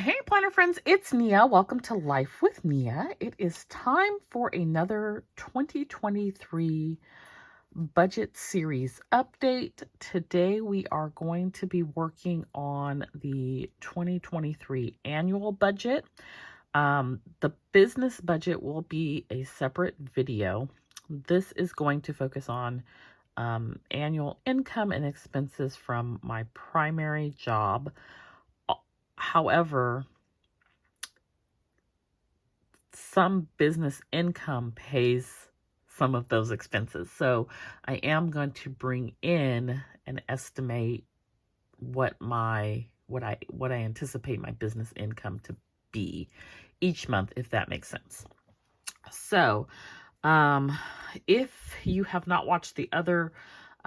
Hey, planner friends, it's Nia. Welcome to Life with Nia. It is time for another 2023 budget series update. Today we are going to be working on the 2023 annual budget. The business budget will be a separate video. This is going to focus on annual income and expenses from my primary job. However, some business income pays some of those expenses. So I am going to bring in and estimate what I anticipate my business income to be each month, if that makes sense. So if you have not watched the other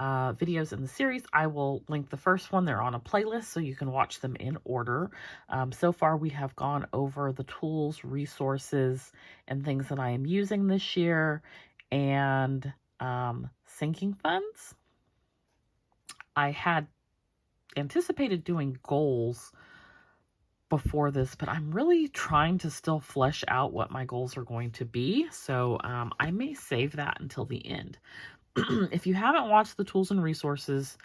videos in the series, I will link the first one. They're on a playlist, so you can watch them in order. So far, we have gone over the tools, resources, and things that I am using this year, and sinking funds. I had anticipated doing goals before this, but I'm really trying to still flesh out what my goals are going to be. So I may save that until the end. If you haven't watched the tools and resources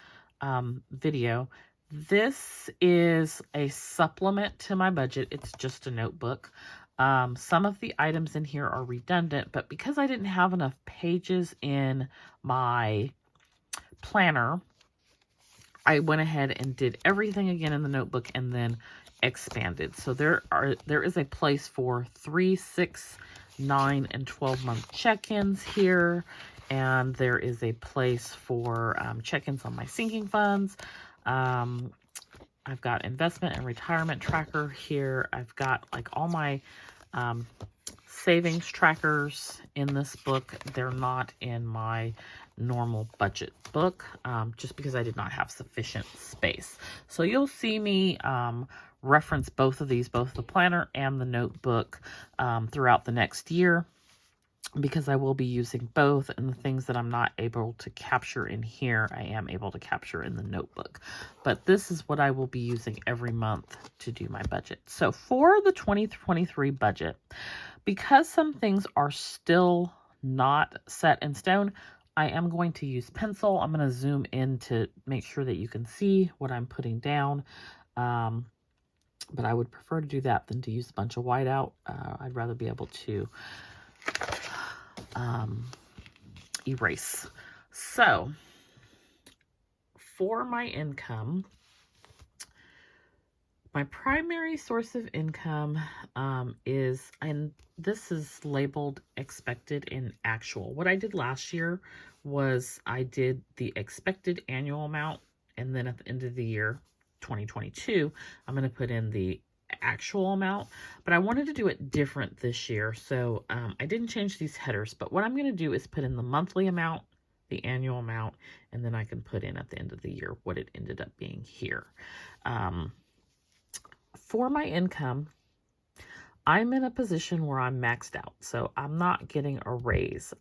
video, this is a supplement to my budget. It's just a notebook. Some of the items in here are redundant, but because I didn't have enough pages in my planner, I went ahead and did everything again in the notebook and then expanded. So there is a place for 3, 6, 9, and 12-month check-ins here. And there is a place for check-ins on my sinking funds. I've got investment and retirement tracker here. I've got like all my savings trackers in this book. They're not in my normal budget book, just because I did not have sufficient space. So you'll see me reference both of these, both the planner and the notebook, throughout the next year, because I will be using both, and the things that I'm not able to capture in here, I am able to capture in the notebook. But this is what I will be using every month to do my budget. So for the 2023 budget, because some things are still not set in stone, I am going to use pencil. I'm going to zoom in to make sure that you can see what I'm putting down. But I would prefer to do that than to use a bunch of whiteout. I'd rather be able to erase. So for my income, my primary source of income is, and this is labeled expected and actual. What I did last year was I did the expected annual amount, and then at the end of the year, 2022, I'm going to put in the actual amount, but I wanted to do it different this year. So I didn't change these headers, but what I'm going to do is put in the monthly amount, the annual amount, and then I can put in at the end of the year what it ended up being here. For my income, I'm in a position where I'm maxed out, so I'm not getting a raise.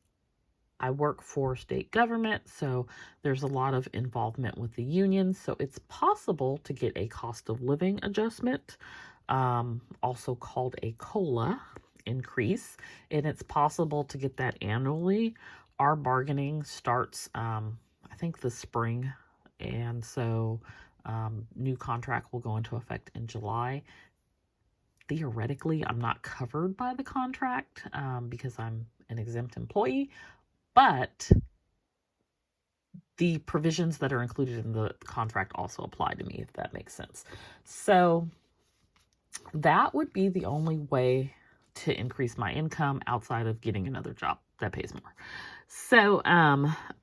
I work for state government, so there's a lot of involvement with the union, so it's possible to get a cost of living adjustment, also called a COLA increase, and it's possible to get that annually. Our bargaining starts, I think, this spring, and so new contract will go into effect in July. Theoretically, I'm not covered by the contract because I'm an exempt employee, but the provisions that are included in the contract also apply to me, if that makes sense. So that would be the only way to increase my income outside of getting another job that pays more. So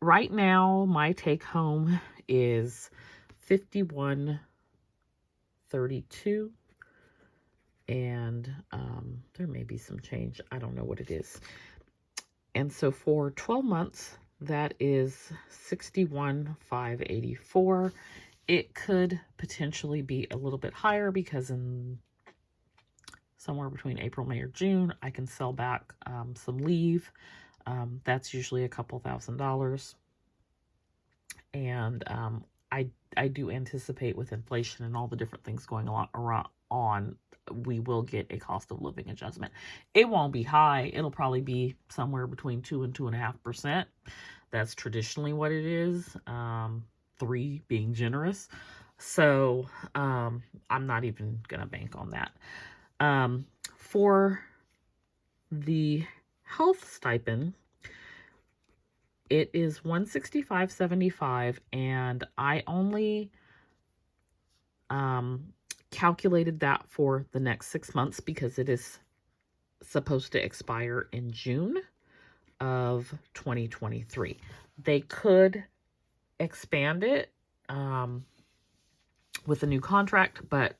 right now, my take home is $51.32. And there may be some change. I don't know what it is. And so for 12 months, that is $61,584. It could potentially be a little bit higher because in somewhere between April, May, or June, I can sell back some leave. That's usually a couple $1,000s. And I do anticipate with inflation and all the different things going on, we will get a cost of living adjustment. It won't be high. It'll probably be somewhere between 2 and 2.5%. That's traditionally what it is. 3 being generous. So I'm not even gonna bank on that. For the health stipend, it is $165.75, and I only calculated that for the next 6 months because it is supposed to expire in June of 2023. They could expand it with a new contract, but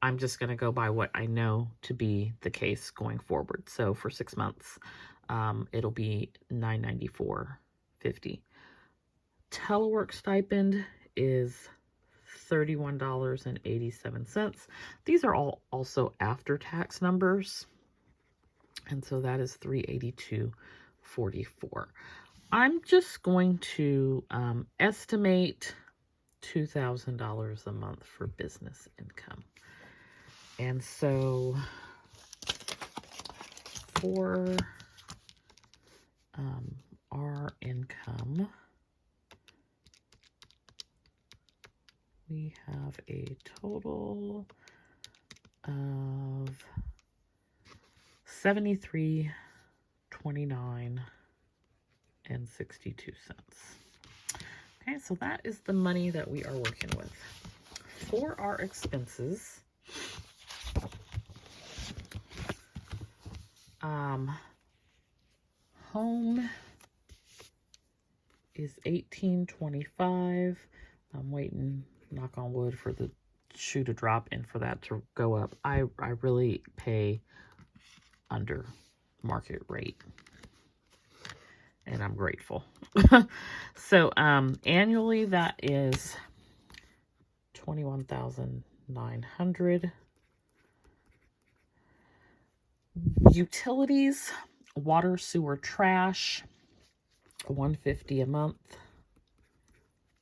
I'm just going to go by what I know to be the case going forward. So for 6 months, it'll be $994.50. Telework stipend is $31.87. These are all also after tax numbers, and so that is $382.44. I'm just going to estimate $2,000 a month for business income. And so for our income, we have a total of $73.29.62. Okay, so that is the money that we are working with. For our expenses, home is $18.25. I'm waiting, knock on wood, for the shoe to drop and for that to go up. I really pay under market rate, and I'm grateful. So annually, that is $21,900. Utilities, water, sewer, trash, $150 a month.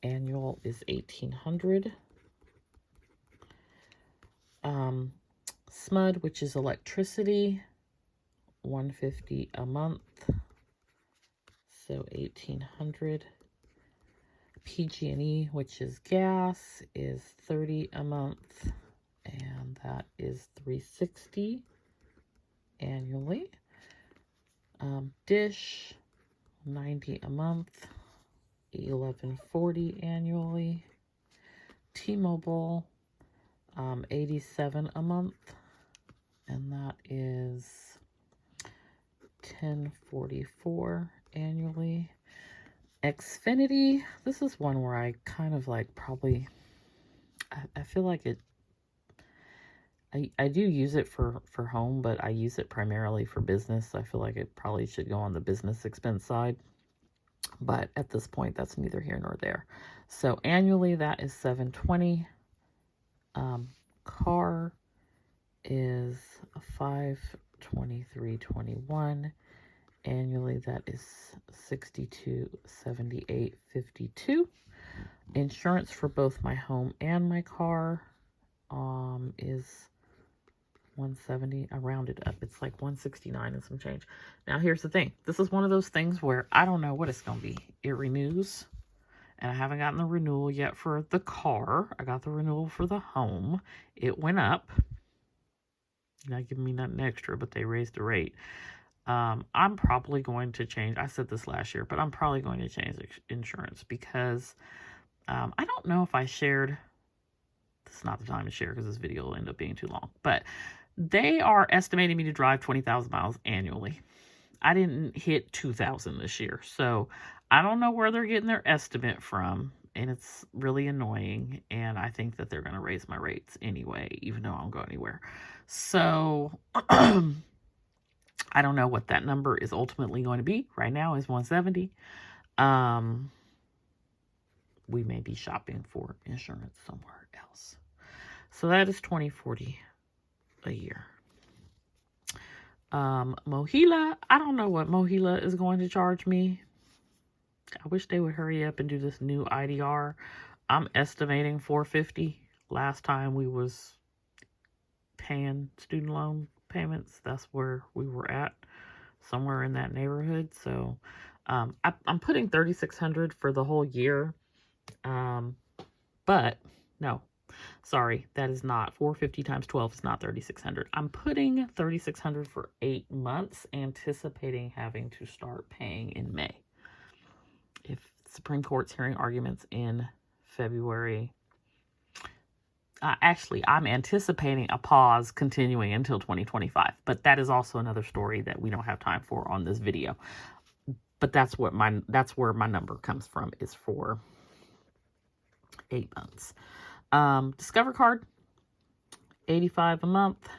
Annual is $1,800. SMUD, which is electricity, $150 a month, so $1,800. PG&E, which is gas, is $30 a month, and that is $360 annually. Dish, $90 a month, $1140 annually. T-Mobile, $87 a month, and that is $1044 annually. Xfinity, this is one where I kind of like probably, I feel like it, I do use it for home, but I use it primarily for business. I feel like it probably should go on the business expense side, but at this point, that's neither here nor there. So annually, that is $720. Car is $523.21. Annually, that is $62.78.52. Insurance for both my home and my car is $170. I rounded up. It's like $169 and some change. Now, here's the thing. This is one of those things where I don't know what it's going to be. It renews, and I haven't gotten the renewal yet for the car. I got the renewal for the home. It went up. Not giving me nothing extra, but they raised the rate. I'm probably going to change. I said this last year, but I'm probably going to change insurance because I don't know if I shared. This is not the time to share because this video will end up being too long. But they are estimating me to drive 20,000 miles annually. I didn't hit 2,000 this year, so I don't know where they're getting their estimate from, and it's really annoying. And I think that they're going to raise my rates anyway, even though I don't go anywhere. So I don't know what that number is ultimately going to be. Right now is 170. We may be shopping for insurance somewhere else. So that is $20.40 a year. Mohila, I don't know what Mohila is going to charge me. I wish they would hurry up and do this new IDR. I'm estimating $450. Last time we was paying student loan payments, that's where we were at, somewhere in that neighborhood. So I'm putting $3,600 for the whole year. But no, sorry, that is not $450 times 12 is not $3,600. I'm putting $3,600 for 8 months, anticipating having to start paying in May. If Supreme Court's hearing arguments in February. Actually, I'm anticipating a pause continuing until 2025, but that is also another story that we don't have time for on this video. But that's where my number comes from, is for 8 months. Discover card, $85 a month,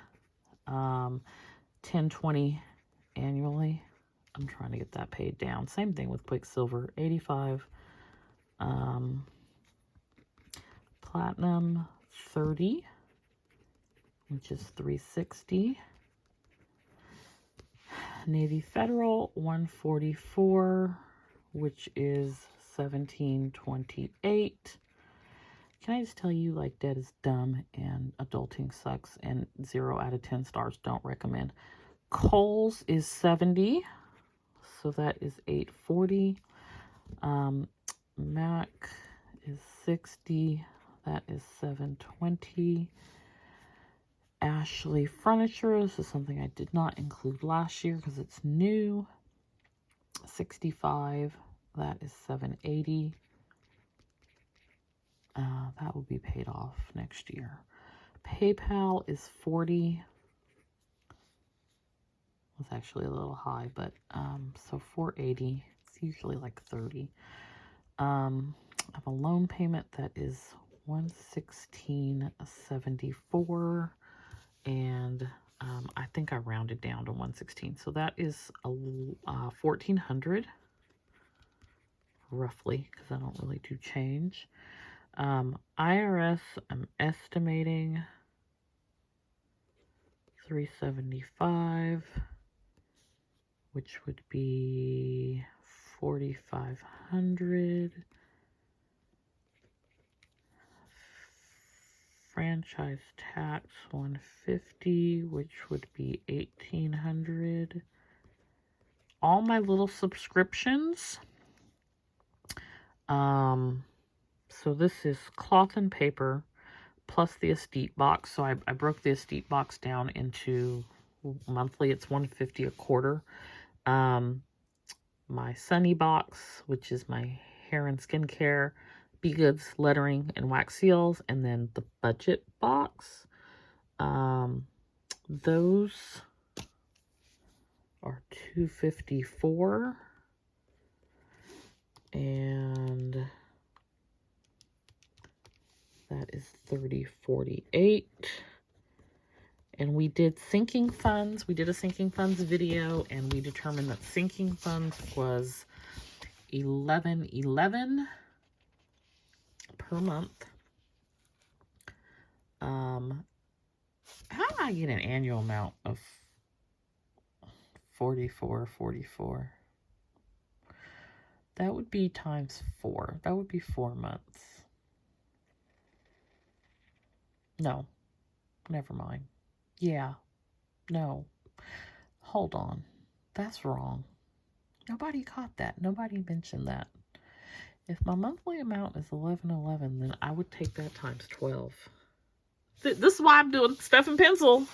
$10.20 annually. I'm trying to get that paid down. Same thing with Quicksilver, $85. Platinum, $30, which is $360. Navy Federal, $144, which is $17.28. Can I just tell you, like, debt is dumb and adulting sucks, and 0 out of 10 stars, don't recommend. Kohl's is $70, so that is $840. Mac is $60, that is $720. Ashley Furniture, this is something I did not include last year because it's new, $65, that is $780. That will be paid off next year. PayPal is $40. It's actually a little high, but so $480. It's usually like $30. I have a loan payment that is $116.74, and I think I rounded down to $116. So that is $1,400 roughly, because I don't really do change. IRS, I'm estimating $375, which would be $4,500. Franchise tax, $150, which would be $1,800. All my little subscriptions. So this is cloth and paper plus the estate box. So I broke the estate box down into monthly. It's $150 a quarter. My Sunny box, which is my hair and skincare, Be Goods, lettering, and wax seals, and then the budget box. Those are $254, and that is $30.48. And we did sinking funds. We did a sinking funds video, and we determined that sinking funds was $11.11 per month. How do I get an annual amount of $44.44? That would be times 4. That would be 4 months. No, never mind. Yeah, no, hold on. That's wrong. Nobody caught that. Nobody mentioned that. If my monthly amount is $11.11, then I would take that times 12. This is why I'm doing stuff in pencil.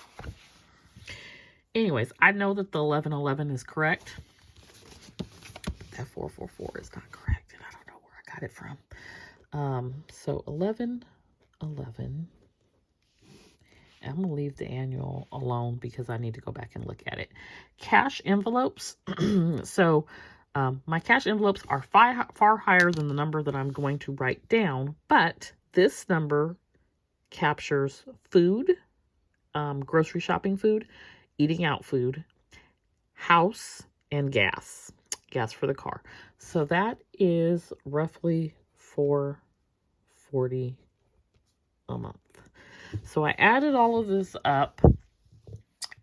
Anyways, I know that the $11.11 is correct. That 444 is not correct, and I don't know where I got it from. So $11.11. I'm going to leave the annual alone because I need to go back and look at it. Cash envelopes. So my cash envelopes are far higher than the number that I'm going to write down, but this number captures food, grocery shopping food, eating out food, house, and gas for the car. So that is roughly $440 a month. So I added all of this up,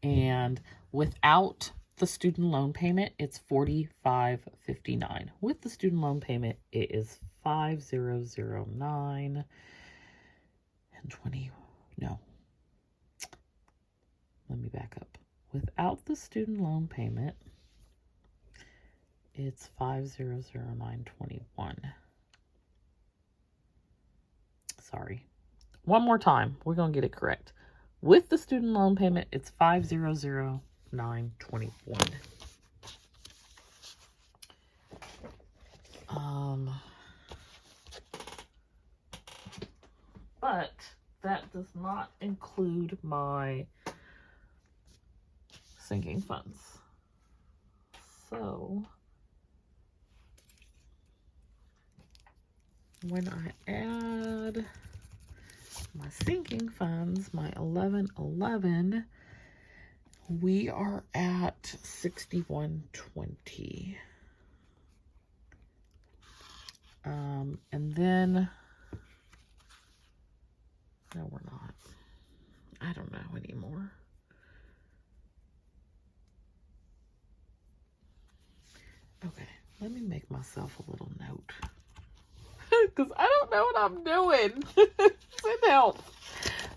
and without the student loan payment, it's $45.59. With the student loan payment, it is 5009 and 20. No, let me back up. Without the student loan payment, it's 500921. Sorry. One more time. We're going to get it correct. With the student loan payment, it's 500921. But that does not include my sinking funds. So when I add my sinking funds, my 1111, we are at 6120. And then, no, we're not. I don't know anymore. Okay, let me make myself a little note. Because I don't know what I'm doing. Send help.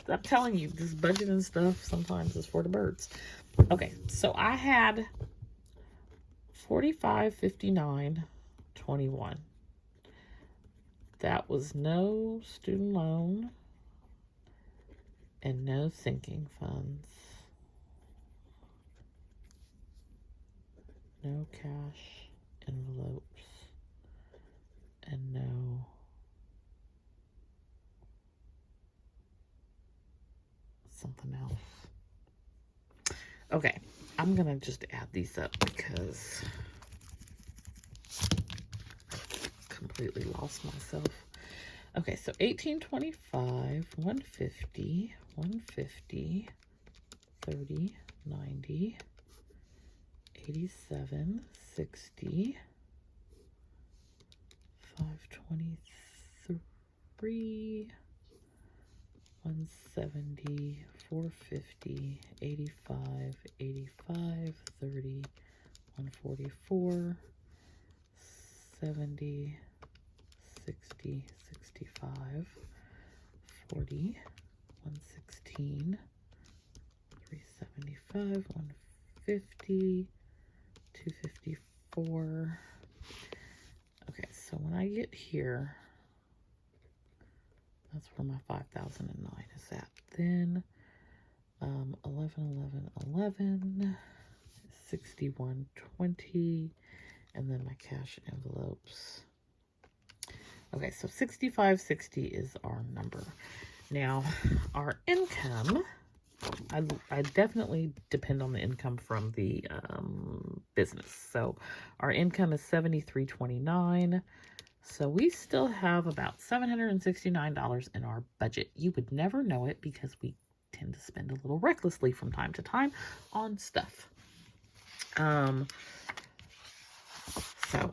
I'm telling you, this budget and stuff sometimes is for the birds. Okay, so I had 4559.21. That was no student loan and no sinking funds. No cash envelopes and no something else. Okay, I'm gonna just add these up because I completely lost myself. Okay, so 1825, 150, 150, 30, 90, 87, 60, 523, 170, 450, 85, 85, 30, 144, 70, 60, 65, 40, 116, 375, 150, 254. Okay, so when I get here, that's where my 5009 is at. Then 11, 11, 11, 6120, and then my cash envelopes. Okay, so 6560 is our number. Now, our income, I definitely depend on the income from the business. So our income is $73.29. So we still have about $769 in our budget. You would never know it because we tend to spend a little recklessly from time to time on stuff. So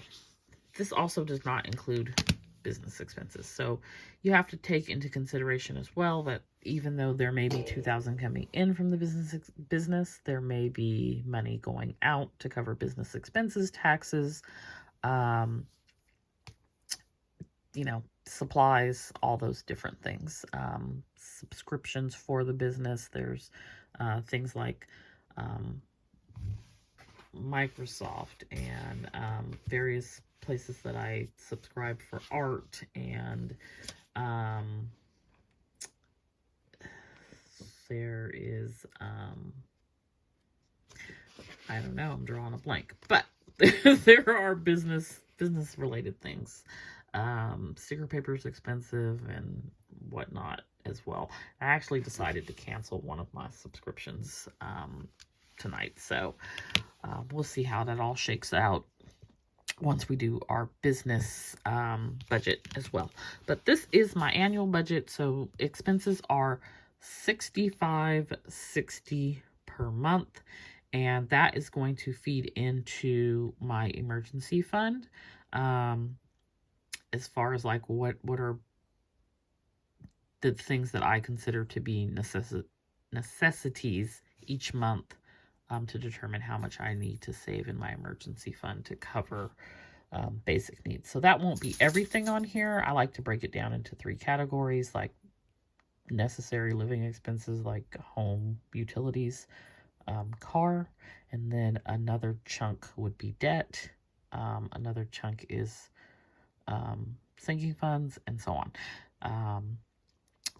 this also does not include business expenses. So you have to take into consideration as well that even though there may be $2,000 coming in from the business, there may be money going out to cover business expenses, taxes, you know, supplies, all those different things. Subscriptions for the business. There's things like Microsoft and various places that I subscribe for art, and there is I don't know, I'm drawing a blank, but there are business related things. Sticker paper is expensive and whatnot as well. I actually decided to cancel one of my subscriptions tonight, so we'll see how that all shakes out once we do our business budget as well. But this is my annual budget, so expenses are $65.60 per month, and that is going to feed into my emergency fund. As far as like what are the things that I consider to be necessities each month, to determine how much I need to save in my emergency fund to cover basic needs. So that won't be everything on here. I like to break it down into 3 categories, like necessary living expenses like home, utilities, car, and then another chunk would be debt. Another chunk is sinking funds, and so on.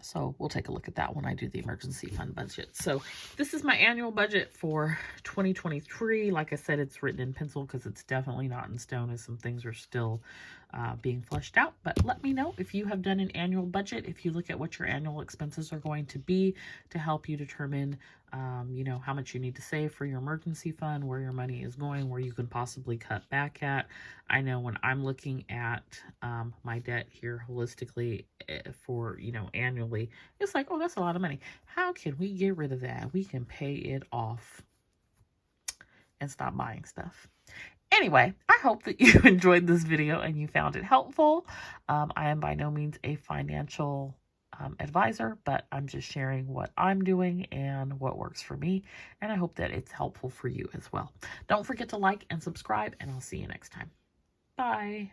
So we'll take a look at that when I do the emergency fund budget. So this is my annual budget for 2023. Like I said, it's written in pencil because it's definitely not in stone, as some things are still being fleshed out. But let me know if you have done an annual budget, if you look at what your annual expenses are going to be, to help you determine, you know, how much you need to save for your emergency fund, where your money is going, where you can possibly cut back at. I know when I'm looking at my debt here holistically for, you know, annually, it's like, oh, that's a lot of money. How can we get rid of that? We can pay it off and stop buying stuff. Anyway, I hope that you enjoyed this video and you found it helpful. I am by no means a financial advisor, but I'm just sharing what I'm doing and what works for me. And I hope that it's helpful for you as well. Don't forget to like and subscribe, and I'll see you next time. Bye.